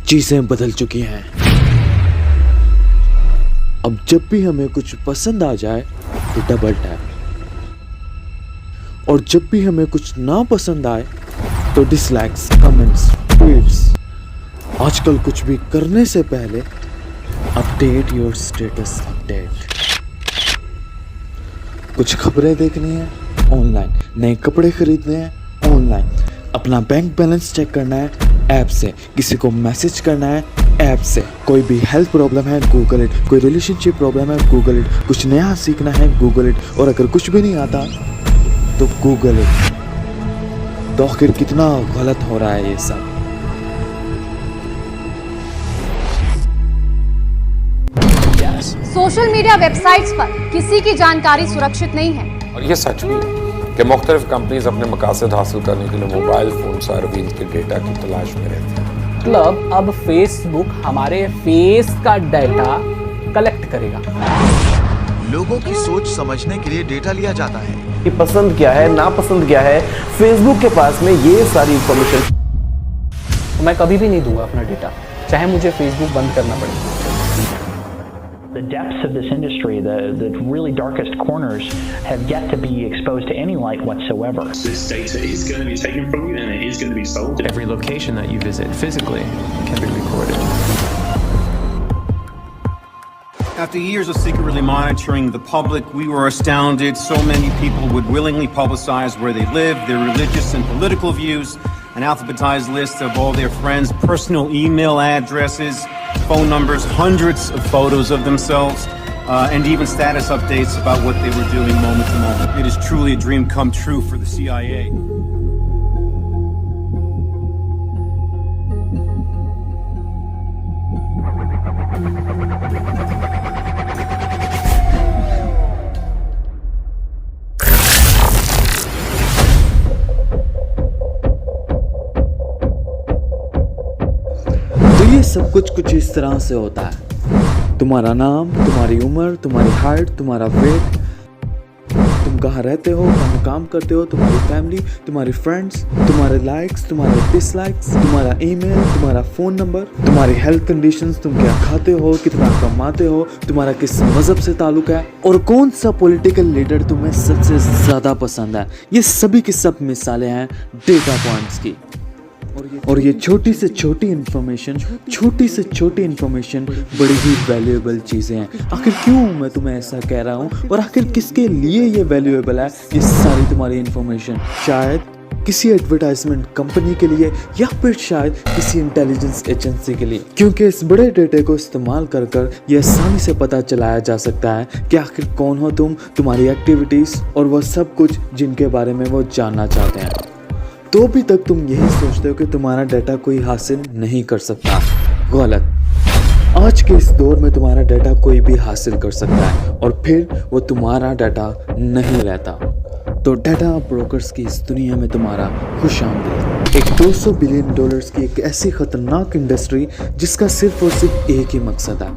चीजें बदल चुकी हैं। अब जब भी हमें कुछ पसंद आ जाए तो डबल टैप, और जब भी हमें कुछ ना पसंद आए तो डिसलाइक्स, कमेंट्स, ट्वीट्स। आजकल कुछ भी करने से पहले अपडेट योर स्टेटस अपडेट। कुछ खबरें देखनी है ऑनलाइन, नए कपड़े खरीदने हैं ऑनलाइन, अपना बैंक बैलेंस चेक करना है ऐप से, किसी को मैसेज करना है ऐप से, कोई भी हेल्थ प्रॉब्लम है गूगल इट, कोई रिलेशनशिप प्रॉब्लम है गूगल इट, कुछ नया सीखना है गूगल इट, और अगर कुछ भी नहीं आता तो गूगल इट। तो आखिर कितना गलत हो रहा है ये सब। सोशल मीडिया वेबसाइट्स पर किसी की जानकारी सुरक्षित नहीं है, और ये सच भी है कि मुख्तलिफ कंपनीज अपने मकासद हासिल करने के लिए मोबाइल फोन सर्विस के डेटा की तलाश में रहती हैं। मतलब अब फेसबुक हमारे फेस का डेटा कलेक्ट करेगा। लोगों की सोच समझने के लिए डेटा लिया जाता है कि पसंद क्या है, नापसंद क्या है। फेसबुक के पास में ये सारी इंफॉर्मेशन। मैं कभी भी नहीं दूंगा अपना डेटा, चाहे मुझे फेसबुक बंद करना पड़े। The depths of this industry, the really darkest corners, have yet to be exposed to any light whatsoever. This data is going to be taken from you and it is going to be sold. Every location that you visit physically can be recorded. After years of secretly monitoring the public, we were astounded so many people would willingly publicize where they live, their religious and political views, an alphabetized list of all their friends' personal email addresses, phone numbers, hundreds of photos of themselves, and even status updates about what they were doing moment to moment. It is truly a dream come true for the CIA. ये सब कुछ इस तरह से होता है। तुम्हारा नाम, तुम्हारी उम्र, तुम्हारी हाइट, तुम्हारा वेट, तुम कहाँ रहते हो, कहाँ काम करते हो, तुम्हारी फैमिली, तुम्हारे फ्रेंड्स, तुम्हारे लाइक्स, तुम्हारे डिसलाइक्स, तुम्हारा ईमेल, तुम्हारा फ़ोन नंबर, तुम्हारी हेल्थ कंडीशंस, तुम क्या खाते हो, कितना कमाते हो, तुम्हारा किस मज़हब से ताल्लुक है, और कौन सा पॉलिटिकल लीडर तुम्हें सबसे ज़्यादा पसंद है। ये सभी की सब मिसालें हैं डेटा पॉइंट्स की। और ये छोटी से छोटी इन्फॉर्मेशन बड़ी ही वैल्यूएबल चीज़ें हैं। आखिर क्यों मैं तुम्हें ऐसा कह रहा हूँ, और आखिर किसके लिए ये वैल्यूएबल है ये सारी तुम्हारी इन्फॉर्मेशन? शायद किसी एडवर्टाइजमेंट कंपनी के लिए, या फिर शायद किसी इंटेलिजेंस एजेंसी के लिए, क्योंकि इस बड़े डेटे को इस्तेमाल कर ये आसानी से पता चलाया जा सकता है कि आखिर कौन हो तुम, तुम्हारी एक्टिविटीज़ और वह सब कुछ जिनके बारे में वो जानना चाहते हैं। तो अभी तक तुम यही सोचते हो कि तुम्हारा डाटा कोई हासिल नहीं कर सकता। गलत। आज के इस दौर में तुम्हारा डाटा कोई भी हासिल कर सकता है, और फिर वो तुम्हारा डाटा नहीं रहता। तो डाटा ब्रोकर्स की इस दुनिया में तुम्हारा खुशामदीद। एक $200 बिलियन की एक ऐसी खतरनाक इंडस्ट्री जिसका सिर्फ और सिर्फ एक ही मकसद है,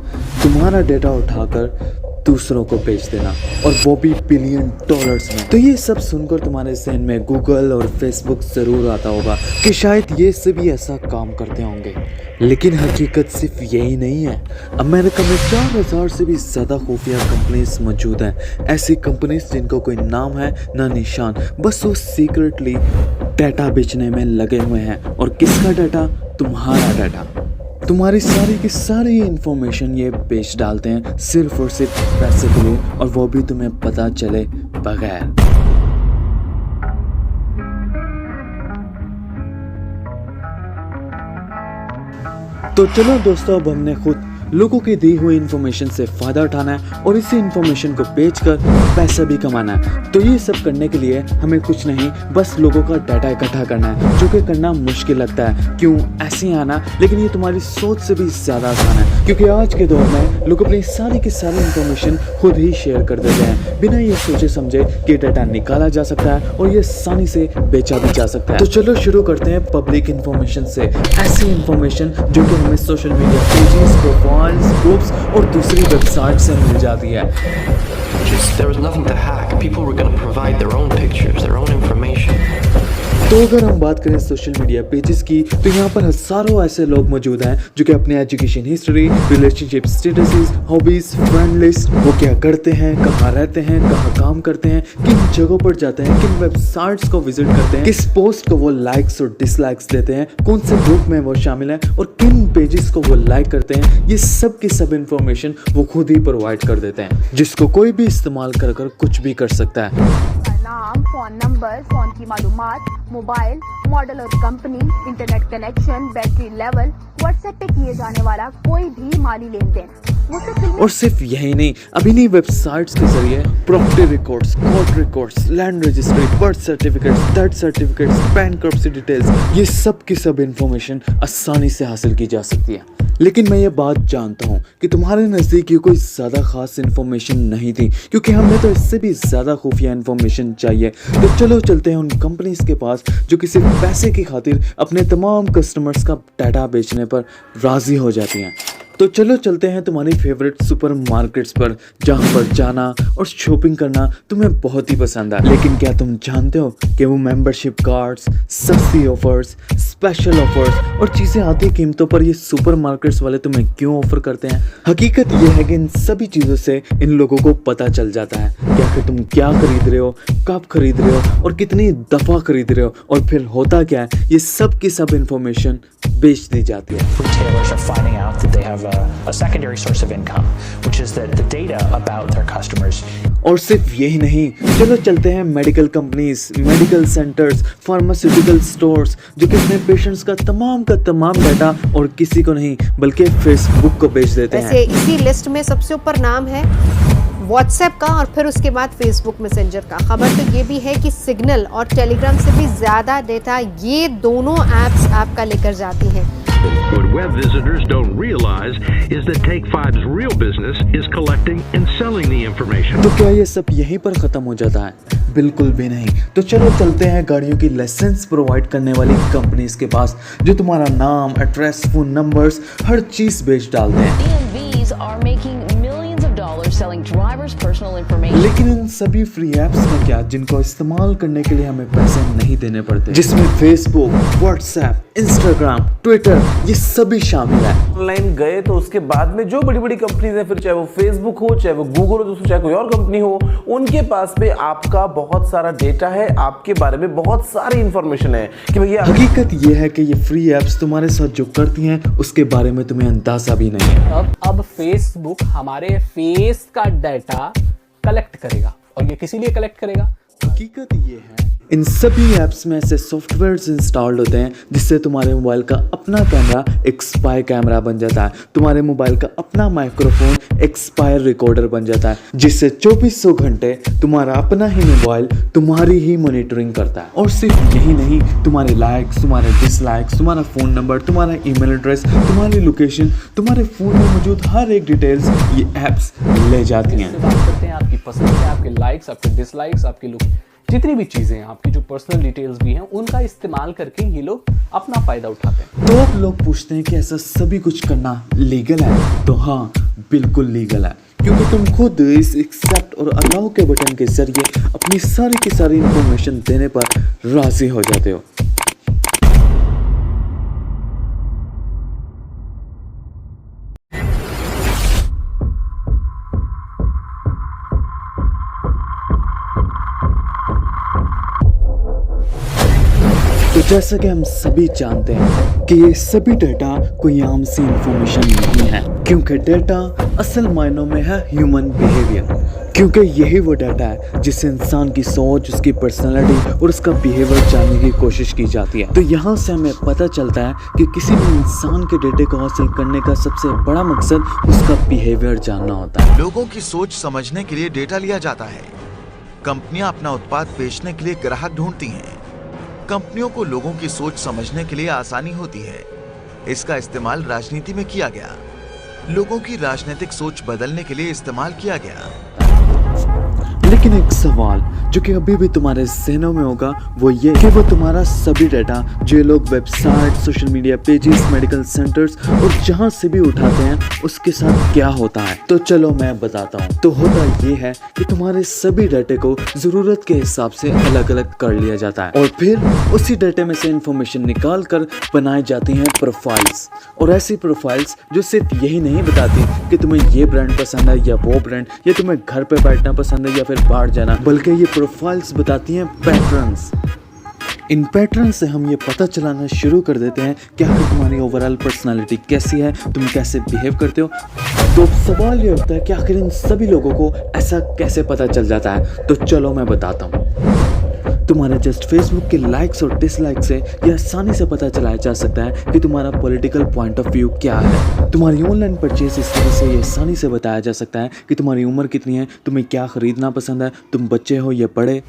तुम्हारा डाटा उठाकर दूसरों को बेच देना, और वो भी $बिलियन में। तो ये सब सुनकर तुम्हारे ज़हन में गूगल और फेसबुक ज़रूर आता होगा कि शायद ये सभी ऐसा काम करते होंगे, लेकिन हकीकत सिर्फ यही नहीं है। अमेरिका में 4000 से भी ज़्यादा खुफिया कंपनीज मौजूद हैं, ऐसी कंपनीज जिनको कोई नाम है ना निशान, बस वो सीक्रेटली डाटा बेचने में लगे हुए हैं। और किसका डाटा? तुम्हारा डाटा। तुम्हारी सारी की सारी इंफॉर्मेशन ये बेच डालते हैं सिर्फ और सिर्फ पैसे के लिए, और वो भी तुम्हें पता चले बगैर। तो चलो दोस्तों, अब हमने खुद लोगों की दी हुई इन्फॉर्मेशन से फ़ायदा उठाना है और इसी इन्फॉर्मेशन को बेचकर पैसा भी कमाना है। तो ये सब करने के लिए हमें कुछ नहीं, बस लोगों का डाटा इकट्ठा करना है, जो कि करना मुश्किल लगता है। क्यों? ऐसे ही आना, लेकिन ये तुम्हारी सोच से भी ज़्यादा आसान है, क्योंकि आज के दौर में लोग अपनी सारी की सारी इन्फॉर्मेशन खुद ही शेयर कर देते हैं, बिना ये सोचे समझे कि डाटा निकाला जा सकता है और ये आसानी से बेचा भी जा सकता है। तो चलो शुरू करते हैं पब्लिक इन्फॉर्मेशन से। ऐसी इन्फॉर्मेशन जो कि हमें social media pages, profiles, groups और दूसरी वेबसाइट से मिल जाती है। There was nothing to hack. People were going to provide their own pictures, their own information. तो अगर हम बात करें सोशल मीडिया पेजेस की, तो यहाँ पर हजारों ऐसे लोग मौजूद हैं जो कि अपने education history, relationship statuses, hobbies, friend list, वो क्या करते हैं, कहाँ रहते हैं, कहाँ काम करते हैं, किन जगहों पर जाते हैं, किन वेबसाइट्स को विजिट करते हैं, किस पोस्ट को वो लाइक्स और डिसलाइक्स देते हैं, कौन से ग्रुप में वो शामिल हैं और किन पेजेस को वो लाइक करते हैं, ये सब की सब इंफॉर्मेशन वो खुद ही प्रोवाइड कर देते हैं, जिसको कोई भी इस्तेमाल कर कुछ भी कर सकता है। नाम, फोन नंबर, फोन की मालूमात, मोबाइल, मॉडल और company, internet connection, battery level, WhatsApp पे किए जाने वाला कोई भी माली लेन देन। और सिर्फ यही नहीं, अभी नहीं वेबसाइट्स के जरिए property records, court records, land registry, birth certificates, death certificates, bankruptcy details, ये सब की सब इंफॉर्मेशन आसानी से हासिल की जा सकती है। लेकिन मैं ये बात जानता हूँ कि तुम्हारे नज़दीक ये कोई ज़्यादा खास इन्फॉर्मेशन नहीं थी, क्योंकि हमें तो इससे भी ज़्यादा खुफिया इन्फॉर्मेशन चाहिए। तो चलो चलते हैं उन कंपनीज के पास जो कि सिर्फ पैसे की खातिर अपने तमाम कस्टमर्स का डाटा बेचने पर राज़ी हो जाती हैं। तो चलो चलते हैं तुम्हारी फेवरेट सुपर मार्केट्स पर, जहाँ पर जाना और शॉपिंग करना तुम्हें बहुत ही पसंद है। लेकिन क्या तुम जानते हो कि वो मेंबरशिप कार्ड्स, सस्ती ऑफर्स, स्पेशल ऑफर्स और चीज़ें आती कीमतों पर ये सुपर मार्केट्स वाले तुम्हें क्यों ऑफर करते हैं? हकीकत ये है कि इन सभी चीज़ों से इन लोगों को पता चल जाता है कि आखिर तुम क्या खरीद रहे हो, कब खरीद रहे हो और कितनी दफ़ा खरीद रहे हो, और फिर होता क्या है, ये सब की सब इंफॉर्मेशन बेच दी जाती है। Retailers are finding out that they have a secondary source of income, which is that the data about their customers. और सिर्फ यही नहीं, चलो चलते हैं medical companies, medical centres, pharmaceutical stores, जो कि अपने पेशेंट्स का तमाम डाटा और किसी को नहीं बल्कि फेसबुक को बेच देते हैं। वैसे इसी लिस्ट में सबसे ऊपर नाम है व्हाट्सएप का और फिर उसके बाद फेसबुक मैसेंजर का। खबर तो ये भी है कि सिग्नल और टेलीग्राम से भी ज़्यादा डेटा ये दोनों ऐप्स आपका लेकर जाती हैं। What web visitors don't realize is that Take5's real business is collecting and selling the information. तो क्या ये सब यहीं पर खत्म हो जाता है? बिल्कुल भी नहीं। तो चलो चलते हैं गाड़ियों की लाइसेंस प्रोवाइड करने वाली कंपनीज के पास, जो तुम्हारा नाम, एड्रेस, फोन नंबर्स, हर चीज बेच डालते हैं। DMVs are making millions of dollars selling drivers' personal information. लेकिन इन सभी फ्री एप्स में क्या, जिनको इस्तेमाल करने के लिए हमें पैसे नहीं देने पड़ते, जिसमें फेसबुक, व्हाट्सएप, इंस्टाग्राम, ट्विटर, ये सभी शामिल है। ऑनलाइन गए तो उसके बाद में जो बड़ी बड़ी कंपनीज हैं, फिर चाहे वो फेसबुक हो, चाहे वो गूगल हो, दोस्तों चाहे कोई और कंपनी हो, उनके पास में आपका बहुत सारा डेटा है, आपके बारे में बहुत सारी इंफॉर्मेशन है कि भैया। हकीकत ये है कि ये फ्री एप्स तुम्हारे साथ जो करती हैं उसके बारे में तुम्हें अंदाजा भी नहीं है। अब फेसबुक हमारे फेस का डाटा कलेक्ट करेगा, और ये किसी लिए कलेक्ट करेगा? हकीकत ये है, इन सभी ऐप्स में ऐसे सॉफ्टवेयर्स इंस्टॉल्ड होते हैं जिससे तुम्हारे मोबाइल का अपना कैमरा एक स्पाई कैमरा बन जाता है, तुम्हारे मोबाइल का अपना माइक्रोफोन एक स्पाई रिकॉर्डर बन जाता है, जिससे 2400 घंटे तुम्हारा अपना ही मोबाइल तुम्हारी ही मॉनिटरिंग करता है। और सिर्फ यही नहीं, तुम्हारे लाइक्स, तुम्हारे डिसलाइक्स, तुम्हारा फ़ोन नंबर, तुम्हारा ईमेल एड्रेस, तुम्हारी लोकेशन, तुम्हारे फ़ोन में मौजूद हर एक डिटेल्स ये ऐप्स ले जाती हैं। बात करते हैं आपकी पसंद है, आपके लाइक्स, आपके डिसलाइक्स, आपकी लोकेशन, जितनी भी चीजें हैं, आपकी जो पर्सनल डिटेल्स भी हैं, उनका इस्तेमाल करके ये लोग अपना फायदा उठाते हैं। तो अब लोग पूछते हैं कि ऐसा सभी कुछ करना लीगल है? तो हाँ, बिल्कुल लीगल है, क्योंकि तुम खुद इस एक्सेप्ट और अलाउ के बटन के जरिए अपनी सारी की सारी इंफॉर्मेशन देने पर राजी हो जाते हो। तो जैसा कि हम सभी जानते हैं कि ये सभी डेटा कोई आम सी इंफॉर्मेशन नहीं है, क्योंकि डेटा असल मायनों में है ह्यूमन बिहेवियर, क्योंकि यही वो डाटा है जिससे इंसान की सोच, उसकी पर्सनालिटी और उसका बिहेवियर जानने की कोशिश की जाती है। तो यहाँ से हमें पता चलता है कि किसी भी इंसान के डेटे को हासिल करने का सबसे बड़ा मकसद उसका बिहेवियर जानना होता है। लोगों की सोच समझने के लिए डेटा लिया जाता है। कंपनियां अपना उत्पाद बेचने के लिए ग्राहक ढूंढती हैं। कंपनियों को लोगों की सोच समझने के लिए आसानी होती है। इसका इस्तेमाल राजनीति में किया गया, लोगों की राजनीतिक सोच बदलने के लिए इस्तेमाल किया गया। लेकिन एक सवाल जो कि अभी भी तुम्हारे जहनों में होगा वो ये कि वो तुम्हारा सभी डाटा जो ये लोग website, social media pages, medical centres और जहाँ से भी उठाते हैं उसके साथ क्या होता है। तो चलो मैं बताता हूँ। तो होता ये है कि तुम्हारे सभी डाटे को जरूरत के हिसाब से अलग अलग कर लिया जाता है और फिर उसी डाटे में से इंफॉर्मेशन निकाल कर बनाई जाती हैं प्रोफाइल्स। और ऐसी प्रोफाइल्स जो सिर्फ यही नहीं बताती कि तुम्हें ये ब्रांड पसंद है या वो ब्रांड, या तुम्हें घर पे बैठना पसंद है या फिर बाहर जाना, बल्कि ये प्रोफाइल्स बताती हैं पैटर्न्स। इन पैटर्न से हम ये पता चलाना शुरू कर देते हैं कि आखिर तुम्हारी ओवरऑल पर्सनालिटी कैसी है, तुम कैसे बिहेव करते हो। तो सवाल ये उठता है कि आखिर इन सभी लोगों को ऐसा कैसे पता चल जाता है। तो चलो मैं बताता हूँ। तुम्हारे जस्ट फेसबुक के लाइक्स और डिसलाइक से यह आसानी से पता चलाया जा सकता है कि तुम्हारा पॉलिटिकल पॉइंट ऑफ व्यू क्या है। तुम्हारी ऑनलाइन परचेज इस तरह से यह आसानी से बताया जा सकता है कि तुम्हारी उम्र कितनी है, तुम्हें क्या खरीदना पसंद है, तुम बच्चे हो या बड़े।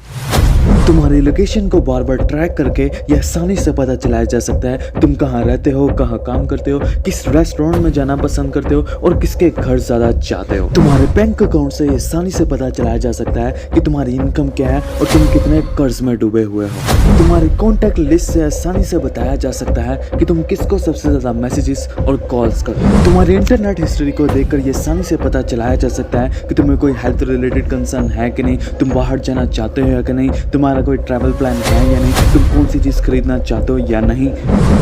तुम्हारी लोकेशन को बार बार ट्रैक करके यह आसानी से पता चलाया जा सकता है तुम कहाँ रहते हो, कहाँ काम करते हो, किस रेस्टोरेंट में जाना पसंद करते हो और किसके घर ज़्यादा जाते हो। तुम्हारे बैंक अकाउंट से यह आसानी से पता चलाया जा सकता है कि तुम्हारी इनकम क्या है और तुम कितने कर्ज में डूबे हुए हो। तुम्हारी कॉन्टैक्ट लिस्ट से आसानी से बताया जा सकता है कि तुम किसको सबसे ज़्यादा मैसेजेस और कॉल्स करते हो। तुम्हारी इंटरनेट हिस्ट्री को देखकर यह आसानी से पता चलाया जा सकता है कि तुम्हें कोई हेल्थ रिलेटेड कंसर्न है कि नहीं, तुम बाहर जाना चाहते हो या कि नहीं, तुम्हारा कोई ट्रैवल प्लान है या नहीं, तुम कौन सी चीज़ खरीदना चाहते हो या नहीं।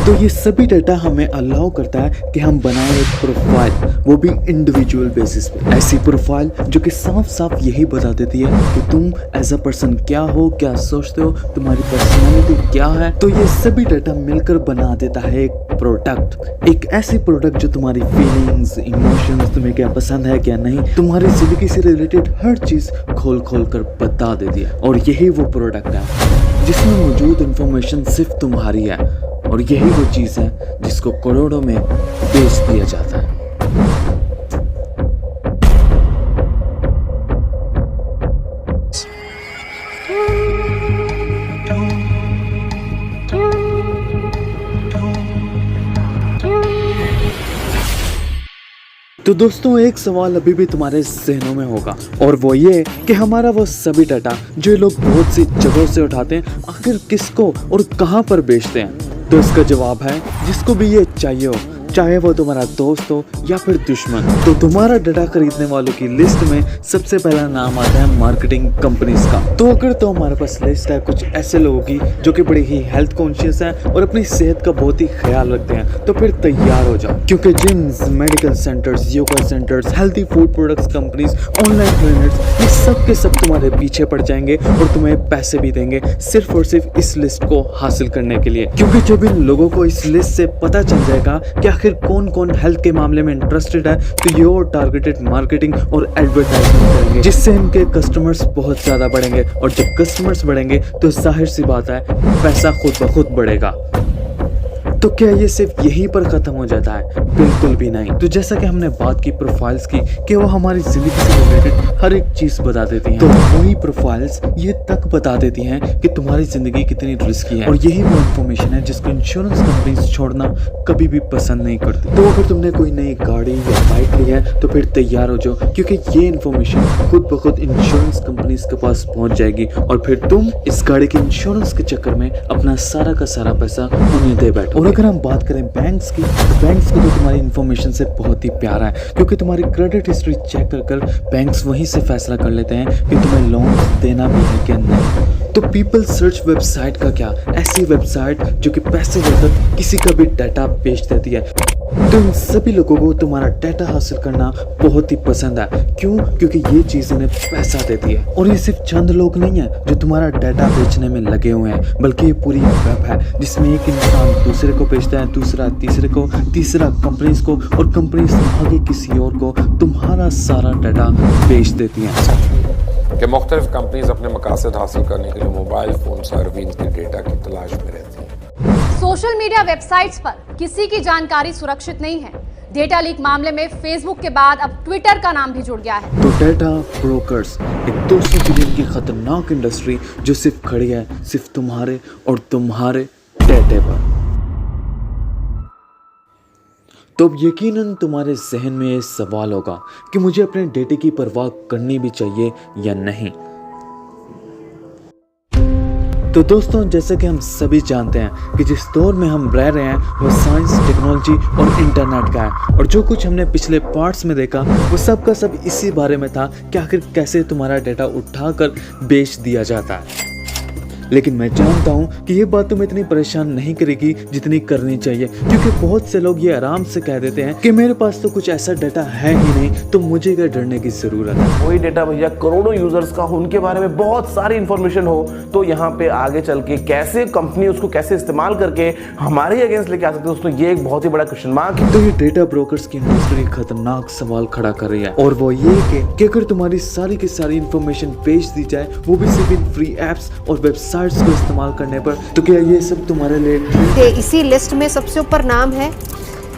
तो ये सभी डाटा हमें अलाउ करता है कि हम बनाएं एक प्रोफाइल, वो भी इंडिविजुअल बेसिस पे। ऐसी प्रोफाइल जो कि साफ साफ यही बता देती है कि तुम एज अ पर्सन क्या हो, क्या सोचते हो, तुम्हारी पर्सनैलिटी क्या है। तो ये सभी डाटा मिलकर बना देता है एक प्रोडक्ट, एक ऐसी प्रोडक्ट जो तुम्हारी फीलिंग्स, इमोशंस, तुम्हें क्या पसंद है क्या नहीं, तुम्हारी जिंदगी से रिलेटेड हर चीज़ खोल खोल कर बता देती है। और यही वो प्रोडक्ट है जिसमें मौजूद इंफॉर्मेशन सिर्फ तुम्हारी है और यही वो चीज़ है जिसको करोड़ों में बेच दिया जाता है। तो दोस्तों एक सवाल अभी भी तुम्हारे जहनों में होगा और वो ये कि हमारा वो सभी डाटा जो लोग बहुत सी जगहों से उठाते हैं आखिर किसको और कहां पर बेचते हैं। तो इसका जवाब है जिसको भी ये चाहिए हो, चाहे वो तुम्हारा दोस्त हो या फिर दुश्मन। तो तुम्हारा डाटा खरीदने वालों की लिस्ट में सबसे पहला नाम आता है मार्केटिंग कंपनीज का। तो अगर तो हमारे पास लिस्ट है कुछ ऐसे लोगों की जो कि बड़ी ही हेल्थ कॉन्शियस है और अपनी सेहत का बहुत ही ख्याल रखते हैं, तो फिर तैयार हो जाओ, क्योंकि gyms, medical centres, yoga centres, healthy food products companies, online trainers, ये सब के सब तुम्हारे पीछे पड़ जाएंगे और तुम्हें पैसे भी देंगे सिर्फ और सिर्फ इस लिस्ट को हासिल करने के लिए। क्योंकि जब इन लोगों को इस लिस्ट से पता चल जाएगा कि आखिर कौन कौन हेल्थ के मामले में इंटरेस्टेड है, तो ये और टारगेटेड मार्केटिंग और एडवर्टाइजमेंट करेंगे, जिससे इनके कस्टमर्स बहुत ज्यादा बढ़ेंगे और जब कस्टमर्स बढ़ेंगे तो जाहिर सी बात है पैसा खुद ब खुद बढ़ेगा। तो क्या ये सिर्फ यहीं पर खत्म हो जाता है? बिल्कुल भी नहीं। तो जैसा कि हमने बात की प्रोफाइल्स की कि वो हमारी जिंदगी से रिलेटेड हर एक चीज बता देती हैं, तो वही प्रोफाइल्स ये तक बता देती हैं कि तुम्हारी जिंदगी कितनी रिस्की है। और यही वो इन्फॉर्मेशन है जिसको इंश्योरेंस कंपनीज छोड़ना कभी भी पसंद नहीं करती। तो अगर तुमने कोई नई गाड़ी या बाइक ली है तो फिर तैयार हो जाओ, क्योंकि ये इन्फॉर्मेशन खुद ब खुद इंश्योरेंस कंपनीज के पास पहुंच जाएगी और फिर तुम इस गाड़ी के इंश्योरेंस के चक्कर में अपना सारा का सारा पैसा उन्हें दे बैठो। और अगर हम बात करें बैंक्स की, तो बैंक्स को तो तुम्हारी इन्फॉर्मेशन से बहुत ही प्यारा है, क्योंकि तुम्हारी क्रेडिट हिस्ट्री चेक कर बैंक्स वहीं से फैसला कर लेते हैं कि तुम्हें लोन देना भी है क्या नहीं। तो पीपल सर्च वेबसाइट का क्या, ऐसी वेबसाइट जो कि पैसे देकर किसी का भी डाटा बेच देती है। तो इन सभी लोगों को तुम्हारा डाटा हासिल करना बहुत ही पसंद है। क्यों? क्योंकि ये चीज़ इन्हें पैसा देती है। और ये सिर्फ चंद लोग नहीं है जो तुम्हारा डाटा बेचने में लगे हुए हैं, बल्कि ये पूरी वेब है जिसमें एक इंसान दूसरे को बेचता है, दूसरा तीसरे को, तीसरा कंपनीज को, और कंपनीज आगे किसी और को तुम्हारा सारा डाटा बेच देती हैं। कि मुख्तलिफ कंपनीज अपने मकासद हासिल करने के लिए मोबाइल फ़ोन सर्विस के डेटा की तलाश में रहती हैं। सोशल मीडिया वेबसाइट्स पर किसी की जानकारी सुरक्षित नहीं है। डेटा लीक मामले में फेसबुक के बाद अब ट्विटर का नाम भी जुड़ गया है। तो डेटा ब्रोकर्स एक 200 बिलियन की खतरनाक इंडस्ट्री जो सिर्फ खड़ी है सिर्फ तुम्हारे और तुम्हारे डेटे पर। तो अब यकीनन तुम्हारे जहन में ये सवाल होगा कि मुझे अपने डेटे की परवाह करनी भी चाहिए या नहीं। तो दोस्तों, जैसे कि हम सभी जानते हैं कि जिस दौर में हम रह रहे हैं वो साइंस, टेक्नोलॉजी और इंटरनेट का है। और जो कुछ हमने पिछले पार्ट्स में देखा वो सब का सब इसी बारे में था कि आखिर कैसे तुम्हारा डेटा उठाकर बेच दिया जाता है। लेकिन मैं जानता हूँ कि ये बात तुम्हें इतनी परेशान नहीं करेगी जितनी करनी चाहिए, क्योंकि बहुत से लोग ये आराम से कह देते हैं कि मेरे पास तो कुछ ऐसा डेटा है ही नहीं, तो मुझे क्या डरने की जरूरत है। वही डेटा भैया करोड़ों यूजर्स का, उनके बारे में बहुत सारी इंफॉर्मेशन हो, तो यहाँ पे आगे चल के कैसे कंपनी उसको कैसे इस्तेमाल करके हमारे अगेंस्ट लेके आ सकते हैं दोस्तों, ये एक बहुत ही बड़ा क्वेश्चन मार्क है। तो ये डेटा ब्रोकर्स की इंडस्ट्री खतरनाक सवाल खड़ा कर रही है, और वो ये कि अगर तुम्हारी सारी की सारी इंफॉर्मेशन बेच दी जाए, वो भी सिर्फ इन फ्री एप्स और वेबसाइट्स को इस्तेमाल करने पर, तो क्या ये सब तुम्हारे लिए इसी लिस्ट में सबसे ऊपर नाम है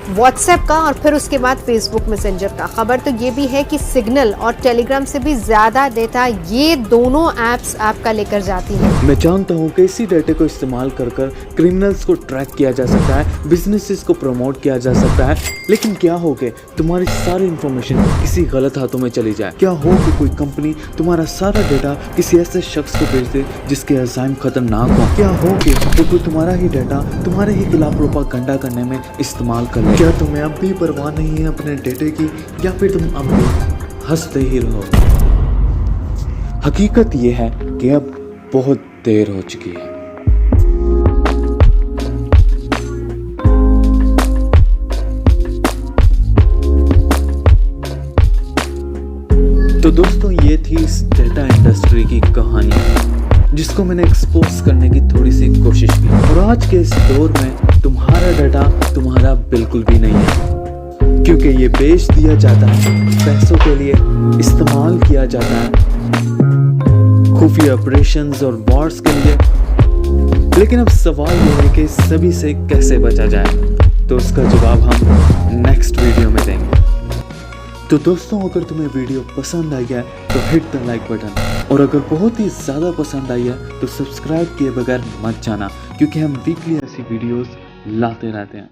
व्हाट्सएप का और फिर उसके बाद फेसबुक मैसेंजर का। खबर तो ये भी है कि सिग्नल और टेलीग्राम से भी ज्यादा डेटा ये दोनों ऐप्स आपका लेकर जाती हैं। मैं जानता हूँ कि इसी डेटा को इस्तेमाल कर क्रिमिनल्स को ट्रैक किया जा सकता है, बिजनेसेस को प्रमोट किया जा सकता है, लेकिन क्या हो कि तुम्हारी सारी इंफॉर्मेशन किसी गलत हाथों में चली जाए? क्या हो कि कोई कंपनी तुम्हारा सारा डेटा किसी ऐसे शख्स को बेच दे जिसके अज़ाइम खतरनाक हो? क्या हो कि कोई तुम्हारा ही डेटा तुम्हारे ही खिलाफ प्रोपागेंडा करने में इस्तेमाल कर ले? क्या तुम्हें अब भी परवाह नहीं है अपने डेटे की, या फिर तुम अब भी हंसते ही रहो? हकीकत ये है कि अब बहुत देर हो चुकी है। तो दोस्तों, ये थी इस डेटा इंडस्ट्री की कहानी, जिसको मैंने एक्सपोज करने की थोड़ी सी कोशिश की। और आज के इस दौर में तुम्हारा डेटा तुम्हारा बिल्कुल भी नहीं है, क्योंकि ये बेच दिया जाता है, पैसों के लिए इस्तेमाल किया जाता है, खुफिया ऑपरेशंस और वॉर्स के लिए। लेकिन अब सवाल ये है कि सभी से कैसे बचा जाए, तो उसका जवाब हम नेक्स्ट वीडियो में देंगे। तो दोस्तों, अगर तुम्हें वीडियो पसंद आई है तो हिट द लाइक बटन, और अगर बहुत ही ज़्यादा पसंद आई है तो सब्सक्राइब किए बगैर मत जाना, क्योंकि हम वीकली ऐसी वीडियोस लाते रहते हैं।